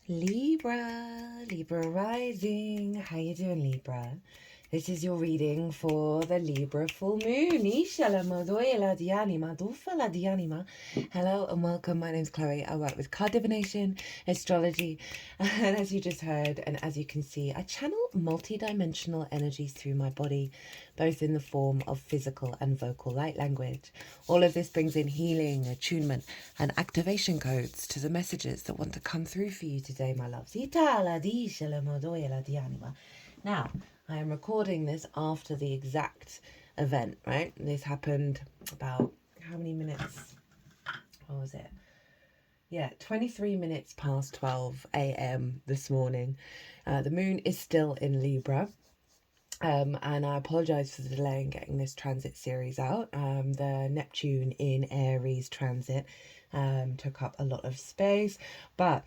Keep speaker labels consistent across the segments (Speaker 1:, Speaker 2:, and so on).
Speaker 1: Libra rising. How you doing, Libra? This is your reading for the Libra full moon. Hello and welcome. My name's Chloe. I work with card divination, astrology, and as you just heard, and as you can see, I channel multi-dimensional energies through my body, both in the form of physical and vocal light language. All of this brings in healing, attunement, and activation codes to the messages that want to come through for you today, my loves. Now, I am recording this after the exact event, right? This happened about how many minutes? What was it? Yeah, 23 minutes past 12 a.m. this morning. The moon is still in Libra. And I apologise for the delay in getting this transit series out. The Neptune in Aries transit took up a lot of space, but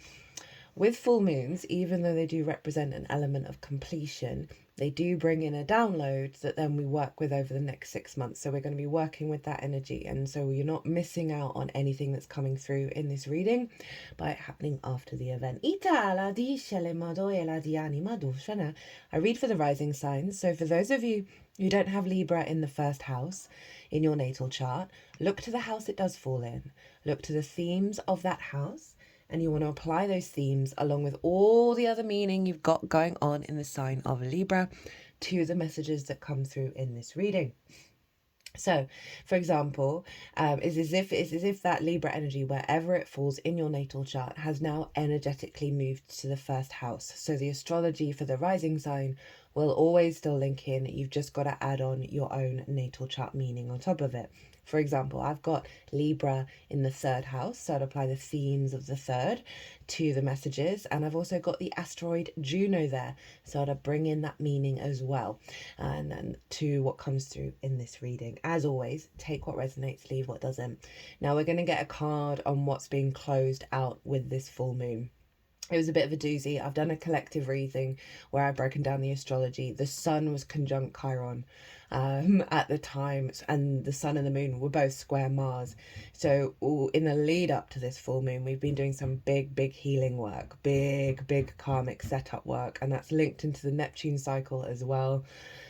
Speaker 1: with full moons, even though they do represent an element of completion, they do bring in a download that then we work with over the next 6 months. So we're going to be working with that energy. And so you're not missing out on anything that's coming through in this reading by it happening after the event. I read for the rising signs. So for those of you who don't have Libra in the first house in your natal chart, look to the house it does fall in. Look to the themes of that house. And you want to apply those themes along with all the other meaning you've got going on in the sign of Libra to the messages that come through in this reading. So, for example, it's as if that Libra energy, wherever it falls in your natal chart, has now energetically moved to the first house. So the astrology for the rising sign will always still link in. You've just got to add on your own natal chart meaning on top of it. For example, I've got Libra in the third house, so I'd apply the themes of the third to the messages. And I've also got the asteroid Juno there, so I'd bring in that meaning as well, and to what comes through in this reading. As always, take what resonates, leave what doesn't. Now we're going to get a card on what's being closed out with this full moon. It was a bit of a doozy. I've done a collective reading where I've broken down the astrology. The sun was conjunct Chiron at the time, and the sun and the moon were both square Mars. So in the lead up to this full moon, we've been doing some big healing work, big karmic setup work, and that's linked into the Neptune cycle as well.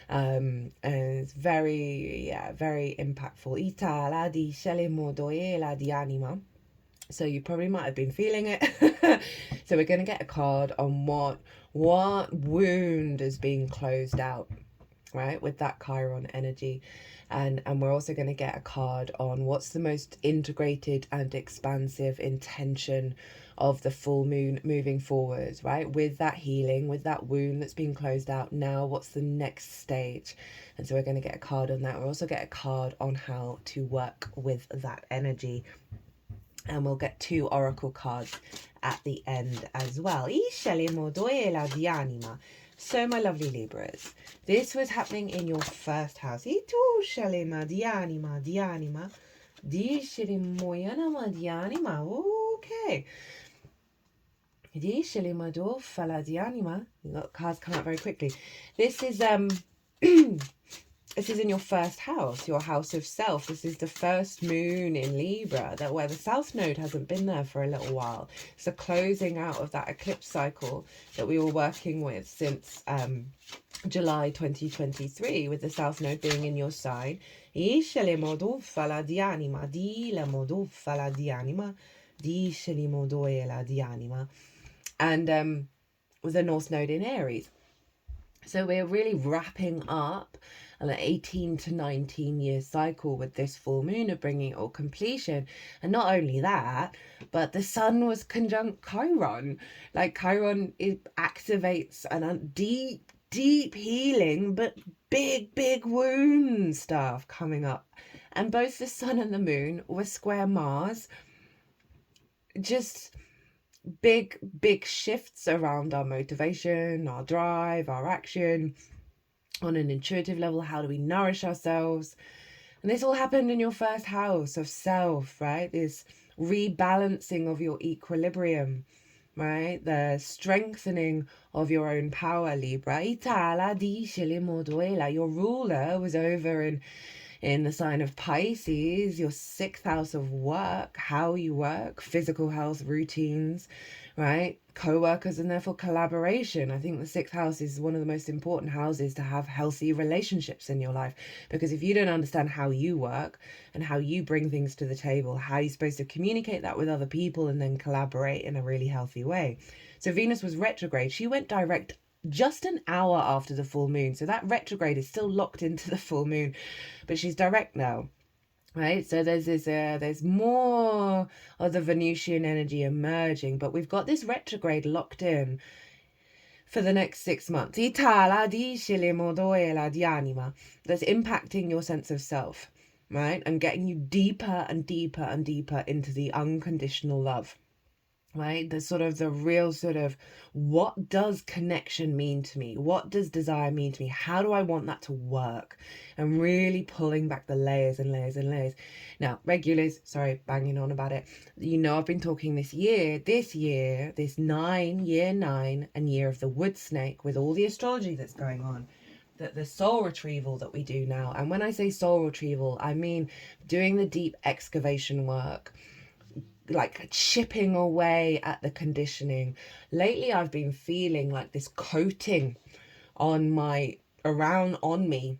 Speaker 1: And it's very impactful. Itala di Shele Modoela di Anima. So you probably might have been feeling it. So we're going to get a card on what wound is being closed out, right, with that Chiron energy. And we're also going to get a card on what's the most integrated and expansive intention of the full moon moving forward, right, with that healing, with that wound that's being closed out. Now what's the next stage? And so we're going to get a card on that. We'll also get a card on how to work with that energy. And we'll get 2 oracle cards at the end as well. So my lovely Libras, this was happening in your first house. Okay. You got cards come out very quickly. This is this is in your first house, your house of self. This is the first moon in Libra, that where the south node hasn't been there for a little while. It's the closing out of that eclipse cycle that we were working with since July 2023, with the south node being in your sign. And with the north node in Aries. So we're really wrapping up an 18 to 19 year cycle with this full moon of bringing it all completion. And not only that, but the sun was conjunct Chiron. Like Chiron, it activates a deep healing, but big wound stuff coming up. And both the sun and the moon were square Mars. Just big shifts around our motivation, our drive, our action on an intuitive level. How do we nourish ourselves? And this all happened in your first house of self, right? This rebalancing of your equilibrium, right? The strengthening of your own power, Libra. Your ruler was over in the sign of Pisces, your 6th house of work, how you work, physical health, routines, right? Co-workers and therefore collaboration. I think the sixth house is one of the most important houses to have healthy relationships in your life, because if you don't understand how you work and how you bring things to the table, how you're supposed to communicate that with other people and then collaborate in a really healthy way. So Venus was retrograde. She went direct just an hour after the full moon. So that retrograde is still locked into the full moon, but she's direct now. Right, so there's more of the Venusian energy emerging, but we've got this retrograde locked in for the next 6 months. That's impacting your sense of self, right, and getting you deeper and deeper and deeper into the unconditional love. Right, the real what does connection mean to me? What does desire mean to me? How do I want that to work? And really pulling back the layers and layers and layers. Now, regulars, sorry, banging on about it. I've been talking this year, this year 9, year 9, and year of the wood snake, with all the astrology that's going on. The soul retrieval that we do now. And when I say soul retrieval, I mean doing the deep excavation work, like chipping away at the conditioning. Lately I've been feeling like this coating on me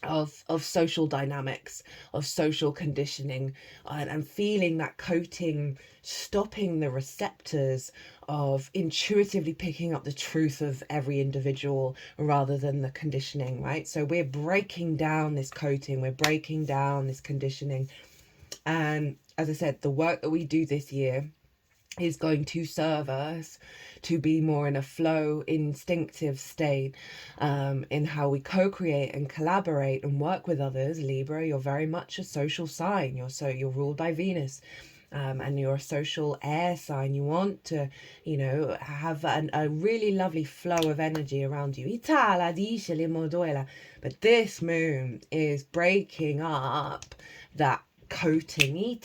Speaker 1: of social dynamics, of social conditioning, and feeling that coating stopping the receptors of intuitively picking up the truth of every individual rather than the conditioning, right? So we're breaking down this coating, we're breaking down this conditioning. And as I said, the work that we do this year is going to serve us to be more in a flow, instinctive state, in how we co-create and collaborate and work with others. Libra, you're very much a social sign. You're ruled by Venus. And you're a social air sign. You want to, have a really lovely flow of energy around you. But this moon is breaking up that coating.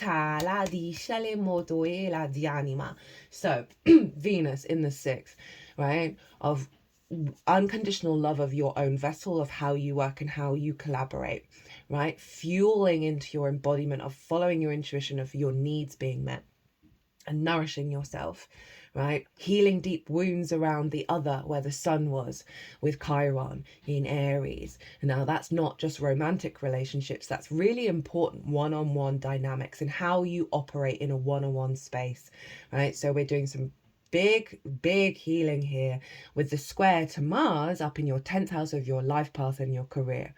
Speaker 1: So Venus in the 6th, right, of unconditional love of your own vessel, of how you work and how you collaborate, right, fueling into your embodiment of following your intuition, of your needs being met and nourishing yourself, right, healing deep wounds around the other, where the sun was with Chiron in Aries. And now that's not just romantic relationships, that's really important one-on-one dynamics and how you operate in a one-on-one space, right? So we're doing some big healing here with the square to Mars up in your 10th house of your life path and your career.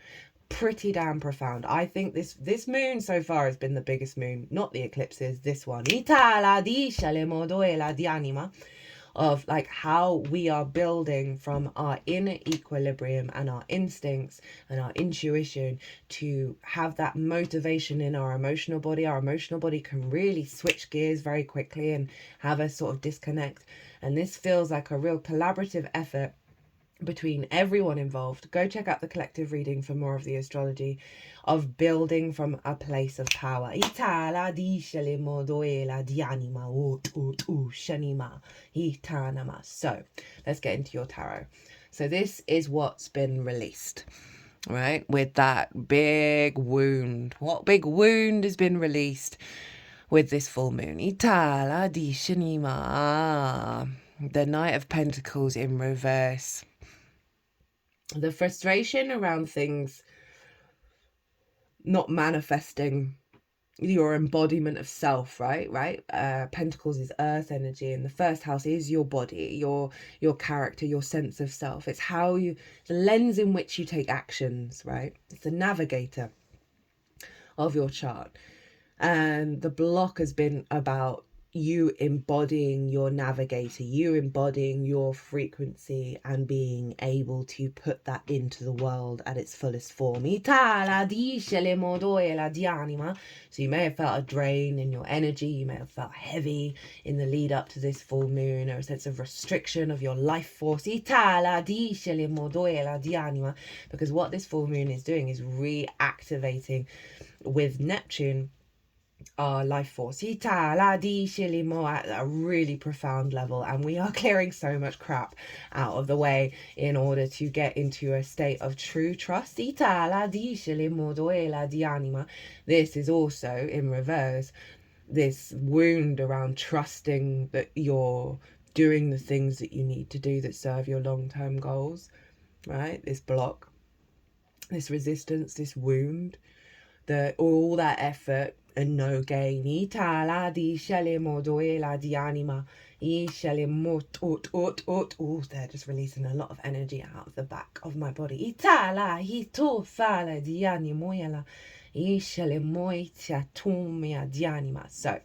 Speaker 1: Pretty damn profound. I think this moon so far has been the biggest moon, not the eclipses, this one, of like how we are building from our inner equilibrium and our instincts and our intuition to have that motivation in our emotional body. Our emotional body can really switch gears very quickly and have a sort of disconnect, and this feels like a real collaborative effort between everyone involved. Go check out the collective reading for more of the astrology of building from a place of power. So let's get into your tarot. So this is what's been released, right, with that big wound. What big wound has been released with this full moon? The Knight of Pentacles in reverse. The frustration around things not manifesting your embodiment of self, right? Pentacles is earth energy, and the first house is your body, your character, your sense of self. It's how the lens in which you take actions, right? It's the navigator of your chart. And the block has been about you embodying your navigator, you embodying your frequency and being able to put that into the world at its fullest form. So you may have felt a drain in your energy, you may have felt heavy in the lead up to this full moon, or a sense of restriction of your life force, because what this full moon is doing is reactivating with Neptune our life force at a really profound level, and we are clearing so much crap out of the way in order to get into a state of true trust. This is also in reverse, this wound around trusting that your doing the things that you need to do that serve your long-term goals, right? This block, this resistance, this wound, all that effort and no gain. Oh, they're just releasing a lot of energy out of the back of my body. So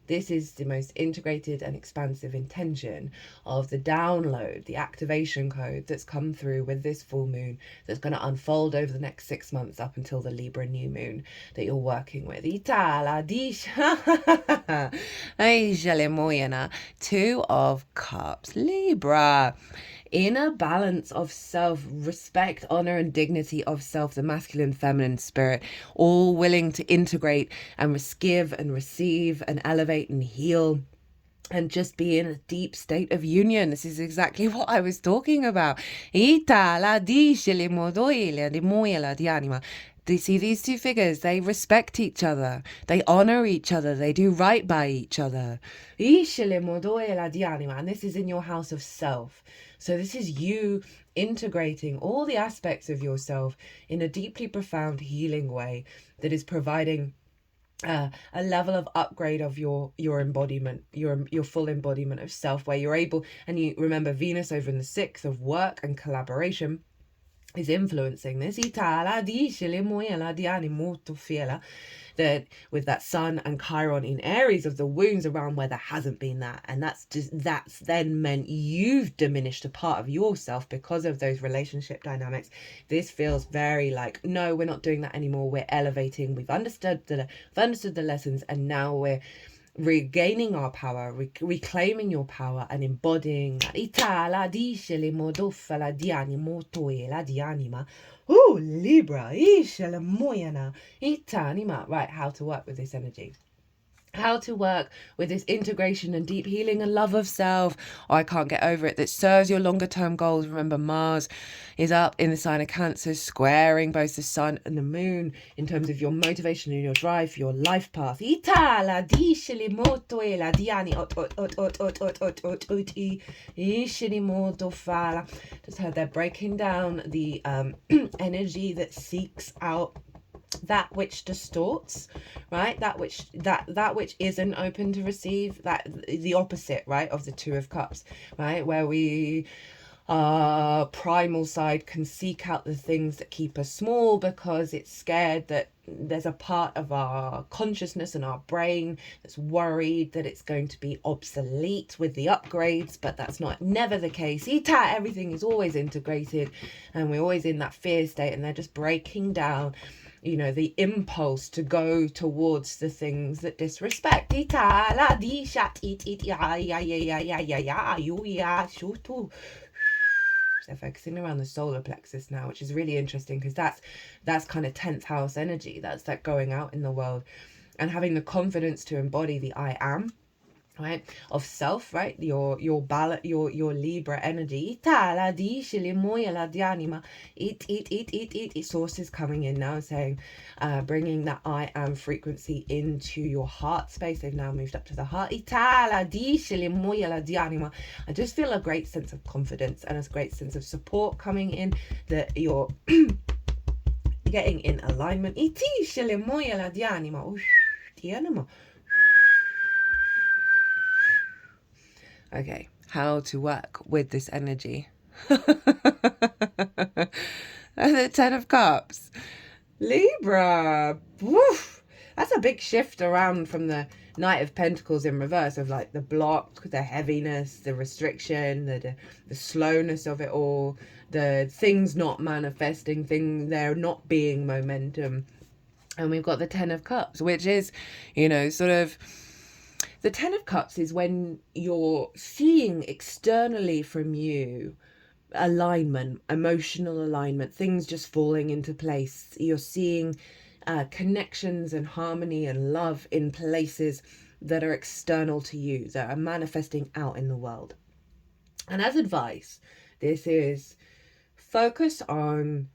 Speaker 1: this is the most integrated and expansive intention of the download, the activation code that's come through with this full moon that's going to unfold over the next 6 months up until the Libra new moon that you're working with. Two of Cups, Libra. Inner balance of self, respect, honor, and dignity of self, the masculine, feminine spirit, all willing to integrate and give and receive and elevate and heal and just be in a deep state of union. This is exactly what I was talking about. You see these two figures, they respect each other, they honor each other, they do right by each other. And this is in your house of self. So this is you integrating all the aspects of yourself in a deeply profound healing way that is providing a level of upgrade of your embodiment, your full embodiment of self, where you're able, and you remember Venus over in the 6th of work and collaboration is influencing this. That with that Sun and Chiron in Aries of the wounds around where there hasn't been that, and that's then meant you've diminished a part of yourself because of those relationship dynamics. This feels very like, no, we're not doing that anymore. We're elevating. We've understood the lessons, and now we're regaining our power, reclaiming your power and embodying that. Oh, Libra, right, how to work with this energy. How to work with this integration and deep healing and love of self. Oh, I can't get over it. That serves your longer term goals. Remember, Mars is up in the sign of Cancer, squaring both the sun and the moon in terms of your motivation and your drive for your life path. Just heard they're breaking down the energy that seeks out that which distorts, right? That which isn't open to receive, that the opposite, right, of the Two of Cups, right, where we primal side can seek out the things that keep us small because it's scared that there's a part of our consciousness and our brain that's worried that it's going to be obsolete with the upgrades, but that's never the case. Everything is always integrated, and we're always in that fear state, and they're just breaking down, you know, the impulse to go towards the things that disrespect. They're focusing around the solar plexus now, which is really interesting because that's kind of 10th house energy. That's that going out in the world and having the confidence to embody the I am, right, of self, right, your Libra energy. Sources coming in now saying, bringing that I am frequency into your heart space. They've now moved up to the heart. I just feel a great sense of confidence and a great sense of support coming in, that you're getting in alignment. Okay, how to work with this energy. The 10 of Cups. Libra. Woof. That's a big shift around from the Knight of Pentacles in reverse, of like the block, the heaviness, the restriction, the slowness of it all, the things not manifesting, there not being momentum. And we've got the 10 of Cups, which is, you know, sort of, the 10 of Cups is when you're seeing externally from you alignment, emotional alignment, things just falling into place. You're seeing connections and harmony and love in places that are external to you, that are manifesting out in the world. And as advice, this is focus on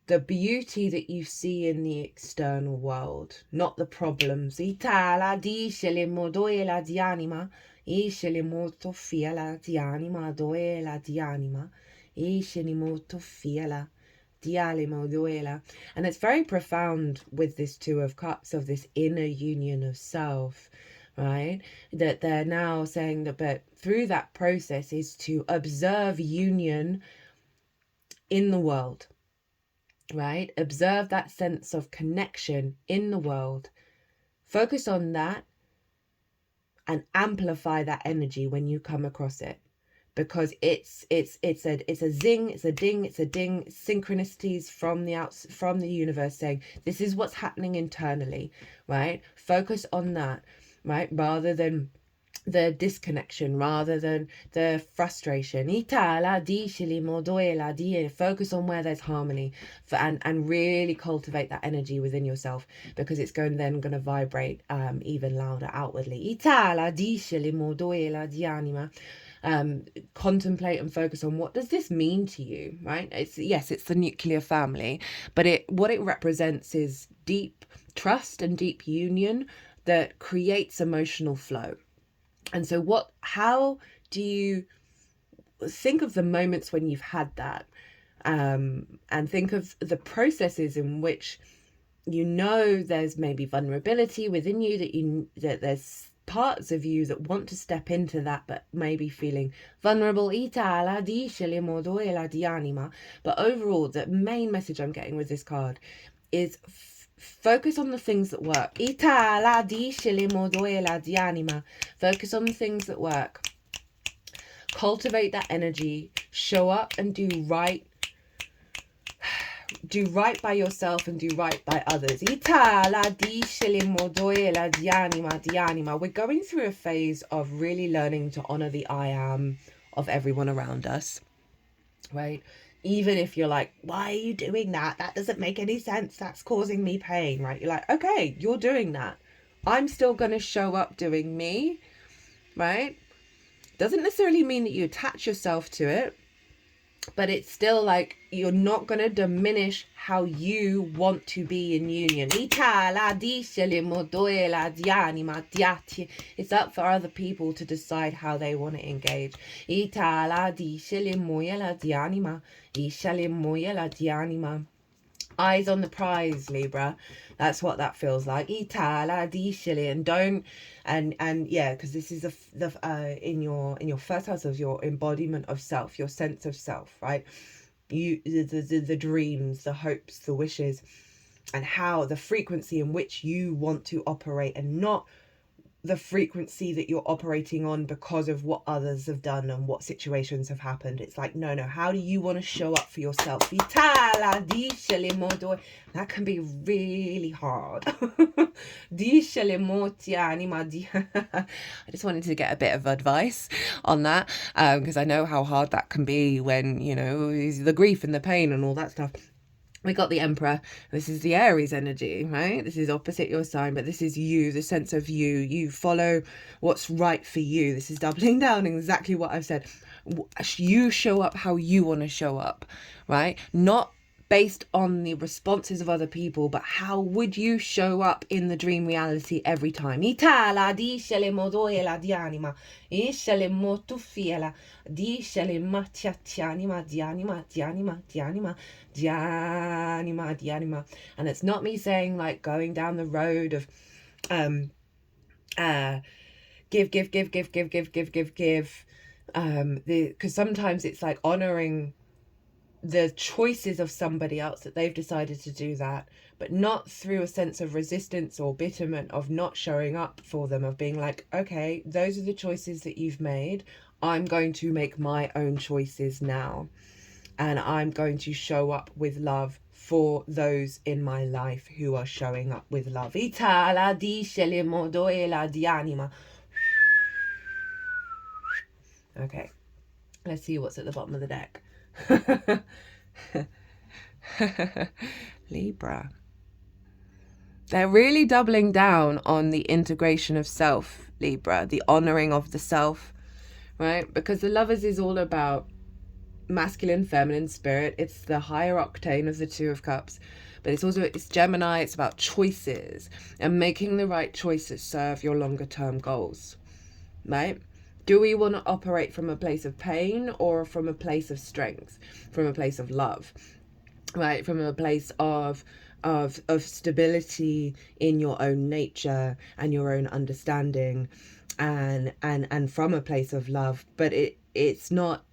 Speaker 1: the beauty that you see in the external world, not the problems. Isceli molto fiela di anima, doela di anima. Isceli molto fiela di anima, doela. And it's very profound with this Two of Cups, of this inner union of self, right? That they're now saying that, but through that process is to observe union in the world, right? Observe that sense of connection in the world. Focus on that and amplify that energy when you come across it, because it's a zing, it's a ding, it's a ding, synchronicities from the universe saying this is what's happening internally, right? Focus on that, right? Rather than the disconnection, rather than the frustration. Focus on where there's harmony, and really cultivate that energy within yourself, because it's going to vibrate even louder outwardly. Contemplate and focus on, what does this mean to you, right? It's the nuclear family, but what it represents is deep trust and deep union that creates emotional flow. And so how do you think of the moments when you've had that, and think of the processes in which there's maybe vulnerability within you, that there's parts of you that want to step into that, but maybe feeling vulnerable. But overall, the main message I'm getting with this card is focus on the things that work. Focus on the things that work. Cultivate that energy. Show up and do right. Do right by yourself and do right by others. We're going through a phase of really learning to honor the I am of everyone around us, right? Even if you're like, why are you doing that? That doesn't make any sense. That's causing me pain, right? You're like, okay, you're doing that. I'm still going to show up doing me, right? Doesn't necessarily mean that you attach yourself to it, but it's still like, you're not going to diminish how you want to be in union. It's up for other people to decide how they want to engage. Eyes on the prize, Libra. That's what that feels like. And don't, and yeah, because this is in your first house of your embodiment of self, your sense of self, right? The dreams, the hopes, the wishes, and how the frequency in which you want to operate, and not the frequency that you're operating on because of what others have done and what situations have happened. It's like, no, how do you want to show up for yourself? That can be really hard. I just wanted to get a bit of advice on that, because I know how hard that can be when, the grief and the pain and all that stuff. We got the Emperor. This is the Aries energy, right? This is opposite your sign, but this is you, the sense of you. You follow what's right for you. This is doubling down on exactly what I've said. You show up how you want to show up, right? Not based on the responses of other people, but how would you show up in the dream reality every time? And it's not me saying like going down the road of give, because sometimes it's like honoring the choices of somebody else, that they've decided to do that, but not through a sense of resistance or bitterment of not showing up for them, of being like, okay, those are the choices that you've made. I'm going to make my own choices now, and I'm going to show up with love for those in my life who are showing up with love. Okay, let's see what's at the bottom of the deck. Libra. They're really doubling down on the integration of self, Libra, the honoring of the self, right? Because the Lovers is all about masculine, feminine spirit. It's the higher octane of the Two of Cups, but it's Gemini. It's about choices and making the right choices serve your longer term goals, right? Do we want to operate from a place of pain or from a place of strength, from a place of love, right? From a place of stability in your own nature and your own understanding, and from a place of love. But it's not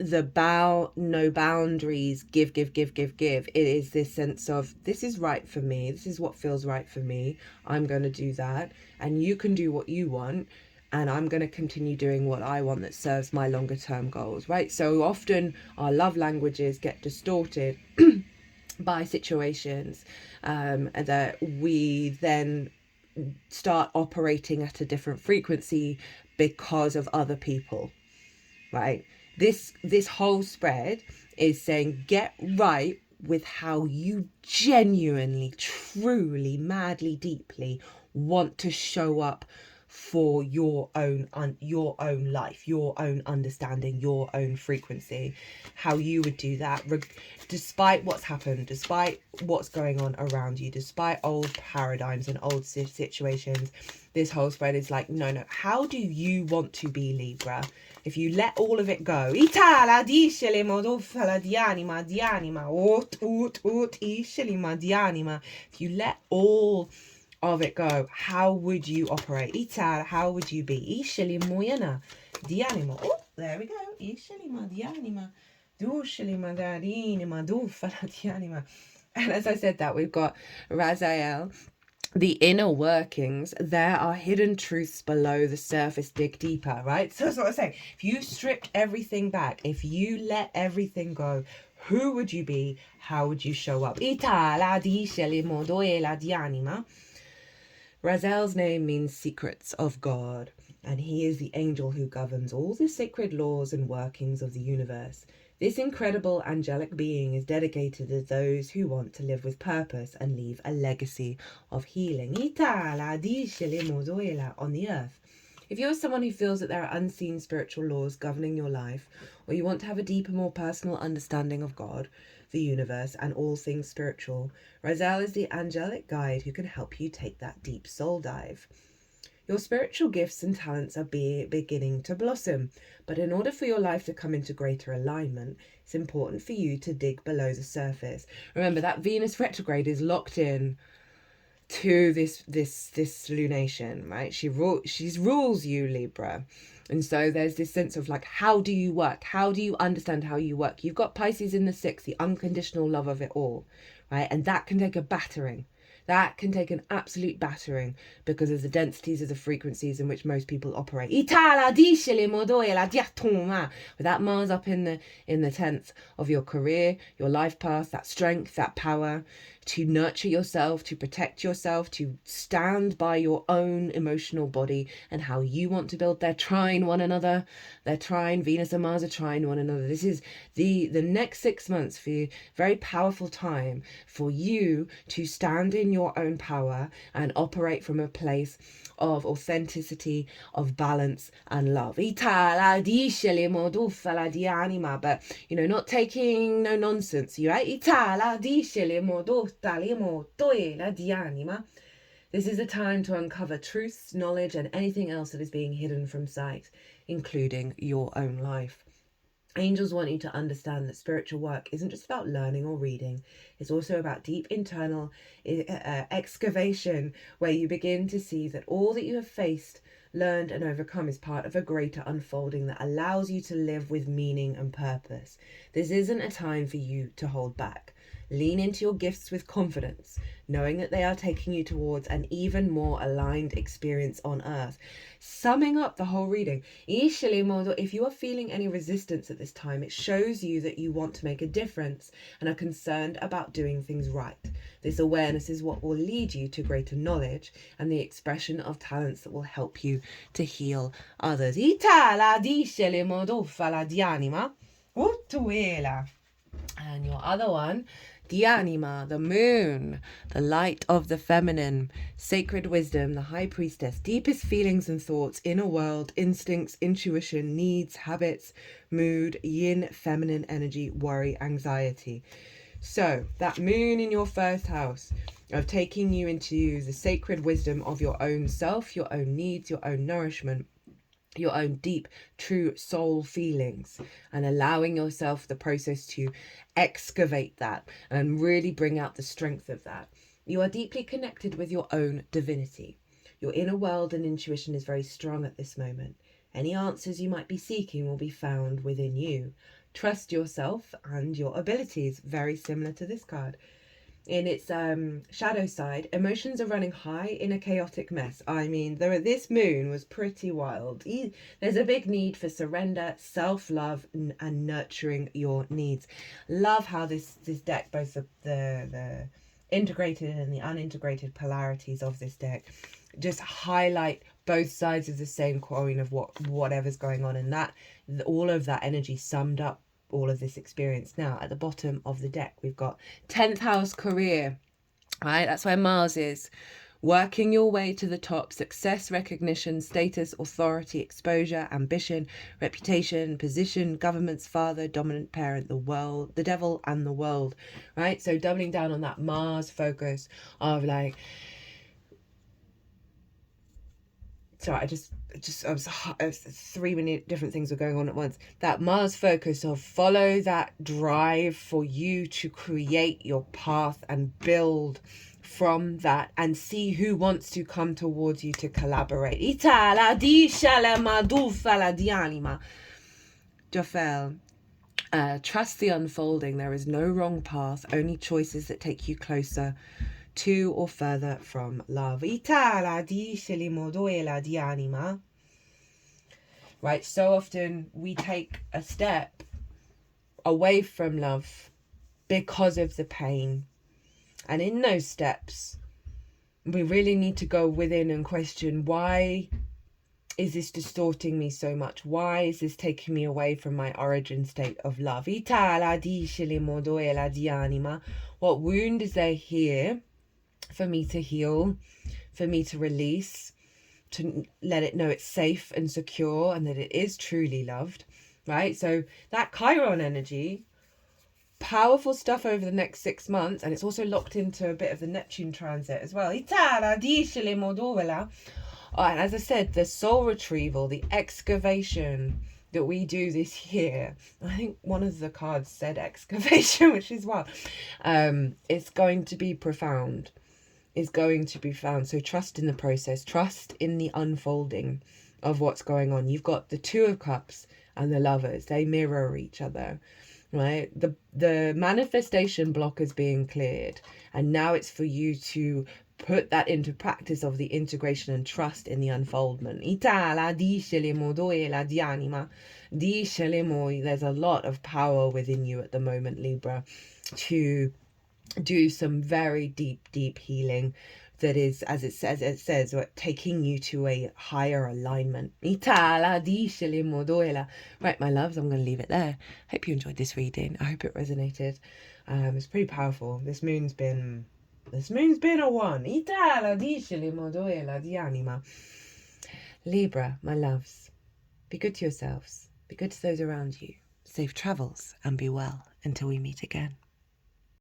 Speaker 1: no boundaries, give. It is this sense of, this is right for me, this is what feels right for me, I'm going to do that, and you can do what you want, and I'm going to continue doing what I want that serves my longer term goals, right? So often our love languages get distorted by situations, that we then start operating at a different frequency because of other people, right? This whole spread is saying, get right with how you genuinely, truly, madly, deeply want to show up for your own life, your own understanding, your own frequency. How you would do that, despite what's happened, despite what's going on around you, despite old paradigms and old situations. This whole spread is like, no, how do you want to be, Libra? If you let all of it go, if you let all of it go, how would you operate? How would you be? Oh, there we go. And as I said that, we've got Raziel. The inner workings, there are hidden truths below the surface, dig deeper, right? So that's what I say. If you stripped everything back, if you let everything go, who would you be? How would you show up? Raziel's name means secrets of God, and he is the angel who governs all the sacred laws and workings of the universe. This incredible angelic being is dedicated to those who want to live with purpose and leave a legacy of healing on the earth. If you're someone who feels that there are unseen spiritual laws governing your life, or you want to have a deeper, more personal understanding of God, the universe, and all things spiritual, Raziel is the angelic guide who can help you take that deep soul dive. Your spiritual gifts and talents are beginning to blossom, but in order for your life to come into greater alignment, it's important for you to dig below the surface. Remember, that Venus retrograde is locked in to this lunation, right? She rules you, Libra. And so there's this sense of like, how do you work? How do you understand how you work? You've got Pisces in the 6th, the unconditional love of it all, right? And that can take a battering. That can take an absolute battering because of the densities of the frequencies in which most people operate. With that Mars up in the 10th of your career, your life path, that strength, that power to nurture yourself, to protect yourself, to stand by your own emotional body and how you want to build. They're trying one another. They're trying, Venus and Mars are trying one another. This is the next 6 months for you, very powerful time for you to stand in your own power and operate from a place of authenticity, of balance and love. But, not taking no nonsense, right? This is a time to uncover truths, knowledge, and anything else that is being hidden from sight, including your own life. Angels want you to understand that spiritual work isn't just about learning or reading. It's also about deep internal excavation, where you begin to see that all that you have faced, learned, and overcome is part of a greater unfolding that allows you to live with meaning and purpose. This isn't a time for you to hold back. Lean into your gifts with confidence, knowing that they are taking you towards an even more aligned experience on Earth. Summing up the whole reading, if you are feeling any resistance at this time, it shows you that you want to make a difference and are concerned about doing things right. This awareness is what will lead you to greater knowledge and the expression of talents that will help you to heal others. And your other one, the anima, the moon, the light of the feminine, sacred wisdom, the high priestess, deepest feelings and thoughts, inner world, instincts, intuition, needs, habits, mood, yin, feminine energy, worry, anxiety. So that moon in your first house of taking you into the sacred wisdom of your own self, your own needs, your own nourishment, your own deep, true soul feelings, and allowing yourself the process to excavate that and really bring out the strength of that. You are deeply connected with your own divinity. Your inner world and intuition is very strong at this moment. Any answers you might be seeking will be found within you. Trust yourself and your abilities, very similar to this card. In its shadow side, emotions are running high in a chaotic mess. I mean, this moon was pretty wild. There's a big need for surrender, self-love, and nurturing your needs. Love how this deck, both the integrated and the unintegrated polarities of this deck, just highlight both sides of the same coin of whatever's going on, and that all of that energy summed up all of this experience. Now at the bottom of the deck we've got 10th house career, right? That's where Mars is. Working your way to the top, success, recognition, status, authority, exposure, ambition, reputation, position, government's father, dominant parent, the world, the devil and the world, right? So doubling down on that Mars focus of like, sorry, I was 3 many different things were going on at once. That Mars focus of follow that drive for you to create your path and build from that and see who wants to come towards you to collaborate. Trust the unfolding. There is no wrong path, only choices that take you closer to or further from love. Right, so often we take a step away from love because of the pain. And in those steps, we really need to go within and question, why is this distorting me so much? Why is this taking me away from my origin state of love? What wound is there here for me to heal, for me to release, to let it know it's safe and secure and that it is truly loved, right? So that Chiron energy, powerful stuff over the next 6 months, and it's also locked into a bit of the Neptune transit as well. And as I said, the soul retrieval, the excavation that we do this year, I think one of the cards said excavation, which is wild. It's going to be profound. Is going to be found. So trust in the process, trust in the unfolding of what's going on. You've got the Two of Cups and the Lovers. They mirror each other, right? The manifestation block is being cleared, and now it's for you to put that into practice of the integration and trust in the unfoldment. There's a lot of power within you at the moment, Libra, to do some very deep healing that is, as it says, taking you to a higher alignment. Right, my loves, I'm going to leave it there. Hope you enjoyed this reading. I hope it resonated. It's pretty powerful. This moon's been a one. Libra, my loves, be good to yourselves, be good to those around you. Safe travels and be well until we meet again.